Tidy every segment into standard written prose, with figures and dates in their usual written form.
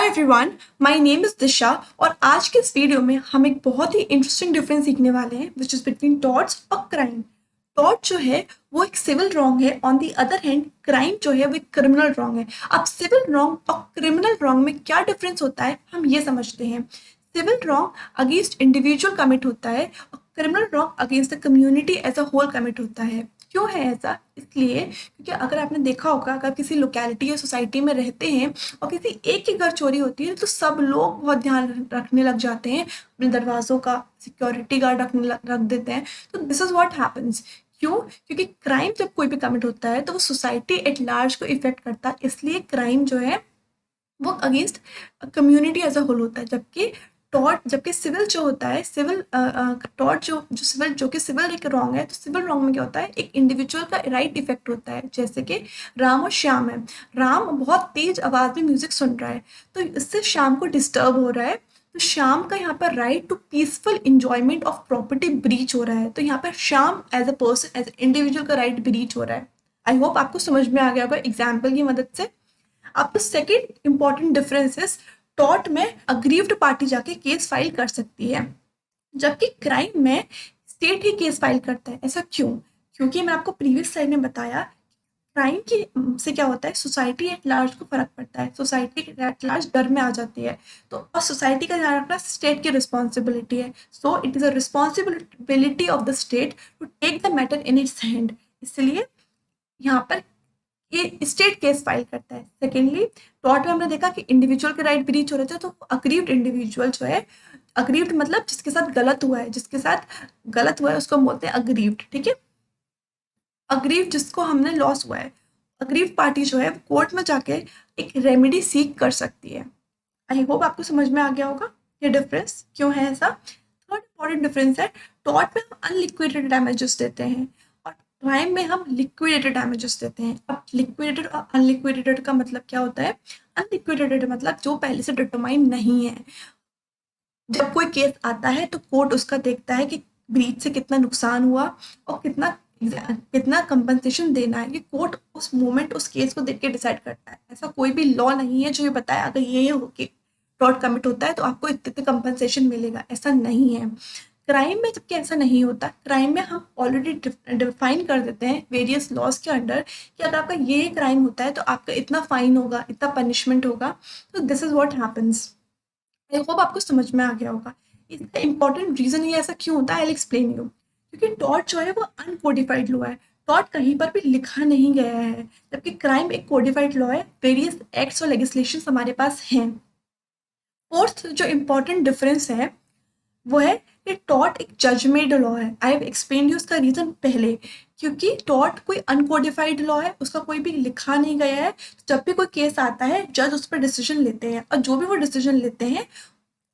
Hi everyone, my name is Disha और आज के इस वीडियो में हम एक बहुत ही इंटरेस्टिंग डिफरेंस सीखने वाले हैं विच इज़ बिटवीन टॉर्ट्स और क्राइम। टॉर्ट जो है वो एक सिविल रॉन्ग है, on the other hand crime जो है वो एक क्रिमिनल रॉन्ग है। अब सिविल रॉन्ग और क्रिमिनल रॉन्ग में क्या डिफरेंस होता है हम ये समझते हैं। Civil wrong against individual commit होता है और criminal wrong against the community as a whole commit होता है। क्यों है ऐसा? इसलिए क्योंकि अगर आपने देखा होगा, अगर किसी लोकेलिटी या सोसाइटी में रहते हैं और किसी एक की घर चोरी होती है तो सब लोग बहुत ध्यान रखने लग जाते हैं, अपने दरवाज़ों का सिक्योरिटी गार्ड रख देते हैं। तो दिस इज़ व्हाट हैपन्स। क्यों? क्योंकि क्राइम जब कोई भी कमिट होता है तो वो सोसाइटी एट लार्ज को इफेक्ट करता है, इसलिए क्राइम जो है वो against community as a whole होता है। जबकि सिविल जो होता है, सिविल टॉर्ट जो सिविल जो कि सिविल एक रॉन्ग है, तो सिविल रॉन्ग में क्या होता है, एक इंडिविजुअल का राइट इफेक्ट होता है। जैसे कि राम और श्याम है, राम बहुत तेज आवाज में म्यूजिक सुन रहा है तो इससे श्याम को डिस्टर्ब हो रहा है, तो श्याम का यहाँ पर right to peaceful enjoyment of property breach हो रहा है। तो यहाँ पर Shyam as a person, as individual का राइट ब्रीच हो रहा है। आई होप आपको समझ में आ गया होगा एग्जाम्पल की मदद से। अब तो second important difference is, tort में अग्रीव्ड पार्टी जाके केस फाइल कर सकती है, जबकि क्राइम में स्टेट ही केस फाइल करता है। ऐसा क्यों? क्योंकि मैं आपको प्रीवियस स्लाइड में बताया, क्राइम की से क्या होता है, सोसाइटी एट लार्ज को फर्क पड़ता है, सोसाइटी एट लार्ज डर में आ जाती है। तो और सोसाइटी का ध्यान रखना स्टेट की रिस्पॉन्सिबिलिटी है। So it is a responsibility of the state to take the matter in its hand. इसलिए यहाँ पर ये स्टेट केस फाइल करता है। सेकेंडली, टॉर्ट में हमने देखा कि इंडिविजुअल के राइट ब्रीच हो रहे थे, तो अग्रीव्ड इंडिविजुअल जो है, अग्रीव्ड मतलब जिसके साथ गलत हुआ है, जिसके साथ गलत हुआ है उसको हम बोलते हैं अग्रीव्ड। ठीक है, अग्रीव जिसको हमने लॉस हुआ है, अग्रीव पार्टी जो है कोर्ट में जाके एक रेमेडी सीख कर सकती है। आई होप आपको समझ में आ गया होगा ये डिफरेंस क्यों है ऐसा। थर्ड इंपॉर्टेंट डिफरेंस है, टॉर्ट में हम अनलिक्विडेटेड डैमेजेस देते हैं और क्राइम में हम लिक्विडेटेड डैमेजेस देते हैं। अब लिक्विडेटेड और अनलिक्विडेटेड का मतलब क्या होता है? अनलिक्विडेटेड मतलब जो पहले से डिटरमाइन नहीं है। जब कोई केस आता है तो कोर्ट उसका देखता है कि ब्रीच से कितना नुकसान हुआ और कितना कितना कंपनसेशन देना है। ये कोर्ट उस मोमेंट उस केस को देख के डिसाइड करता है। ऐसा कोई भी लॉ नहीं है जो ये बताए अगर ये होके फ्रॉड कमिट होता है तो आपको इतने कंपनसेशन मिलेगा, ऐसा नहीं है। क्राइम में जबकि ऐसा नहीं होता, क्राइम में हम ऑलरेडी डिफाइन कर देते हैं वेरियस लॉज के अंडर कि अगर आपका ये क्राइम होता है तो आपका इतना फाइन होगा, इतना पनिशमेंट होगा। तो this is what happens. I hope आपको समझ में आ गया होगा। इसका इंपॉर्टेंट रीजन ये ऐसा क्यों होता है, आई एक्सप्लेन यू। क्योंकि टॉर्ट जो है वो अनकोडिफाइड लॉ है, टॉर्ट कहीं पर भी लिखा नहीं गया है, जबकि क्राइम एक कोडिफाइड लॉ है, वेरियस एक्ट्स और लेजिस्लेशन हमारे पास हैं। फोर्थ जो इम्पोर्टेंट डिफरेंस है वो है कि टॉर्ट एक जजमेंट लॉ है। आई हैव एक्सप्लेन यू उसका रीजन पहले। क्योंकि टॉर्ट कोई अनकोडिफाइड लॉ है, उसका कोई भी लिखा नहीं गया है। जब भी कोई केस आता है जज उस पर डिसीजन लेते हैं और जो भी वो डिसीजन लेते हैं,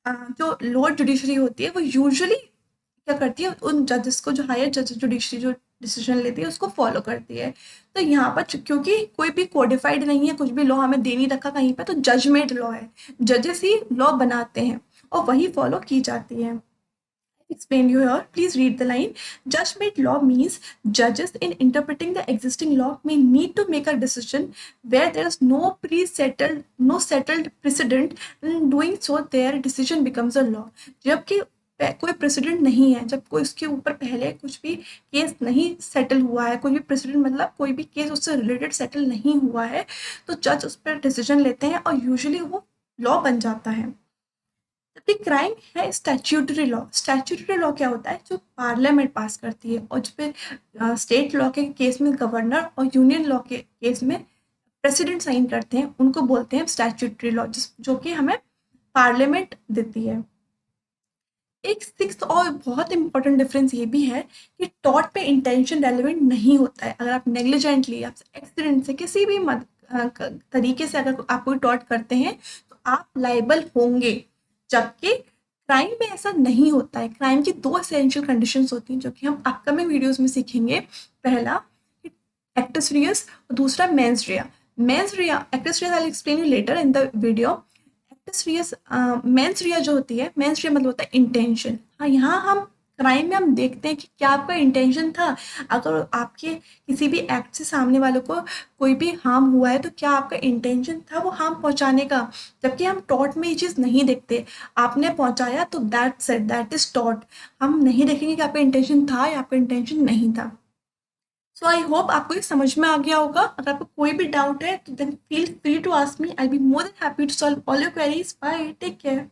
जो लोअर जुडिशरी होती है वो यूजुअली क्या करती है, उन जजेस को, जो हायर जज जुडिशरी जो डिसीजन लेती है उसको फॉलो करती है। तो यहाँ पर क्योंकि कोई भी कोडिफाइड नहीं है, कुछ भी लॉ हमें दे नहीं रखा कहीं पर, तो जजमेंट लॉ है, जजेस ही लॉ बनाते हैं और वही फॉलो की जाती है। Explain you here. Please read the line. Judgment law means judges in interpreting the existing law may need to make a decision where there is no settled precedent. In doing so, their decision becomes a law. जबकि कोई president नहीं है, जब कोई उसके ऊपर पहले कुछ भी केस नहीं सेटल हुआ है, कोई भी प्रेसिडेंट मतलब कोई भी केस उससे रिलेटेड सेटल नहीं हुआ है, तो जज उस पर डिसीजन लेते हैं और यूजुअली वो लॉ बन जाता है। जबकि क्राइम है स्टैट्यूटरी लॉ। स्टैट्यूटरी लॉ क्या होता है? जो पार्लियामेंट पास करती है, और जो स्टेट लॉ के केस में गवर्नर और यूनियन लॉ के केस में प्रेसिडेंट साइन करते हैं, उनको बोलते हैं स्टैट्यूटरी लॉ, जो कि हमें पार्लियामेंट देती है। एक सिक्स्थ और बहुत इंपॉर्टेंट डिफरेंस ये भी है कि टॉर्ट पे इंटेंशन रेलिवेंट नहीं होता है। अगर आप नेग्लिजेंटली, आप एक्सीडेंट से, किसी भी तरीके से अगर आप कोई टॉर्ट करते हैं तो आप लाइबल होंगे, जबकि क्राइम में ऐसा नहीं होता है। क्राइम की दो एसेंशियल कंडीशंस होती हैं जो कि हम अपकमिंग वीडियोस में सीखेंगे। पहला एक्टस रियस और दूसरा mens rea. Mens rea, actus reus I will explain you later in the video. Actus reus, mens rea जो होती है, मेंस रिया मतलब होता है इंटेंशन। हाँ, यहाँ हम क्राइम में हम देखते हैं कि क्या आपका इंटेंशन था। अगर आपके किसी भी एक्ट से सामने वालों को कोई भी हार्म हुआ है तो क्या आपका इंटेंशन था वो हार्म पहुंचाने का। जबकि हम टॉर्ट में ये चीज़ नहीं देखते। आपने पहुंचाया तो that's it, that is tort. हम नहीं देखेंगे कि आपका इंटेंशन था या आपका इंटेंशन नहीं था। सो आई होप आपको ये समझ में आ गया होगा। अगर आपको कोई भी डाउट है तो then feel free to ask me, I be more than happy to solve all your queries. Bye, take care.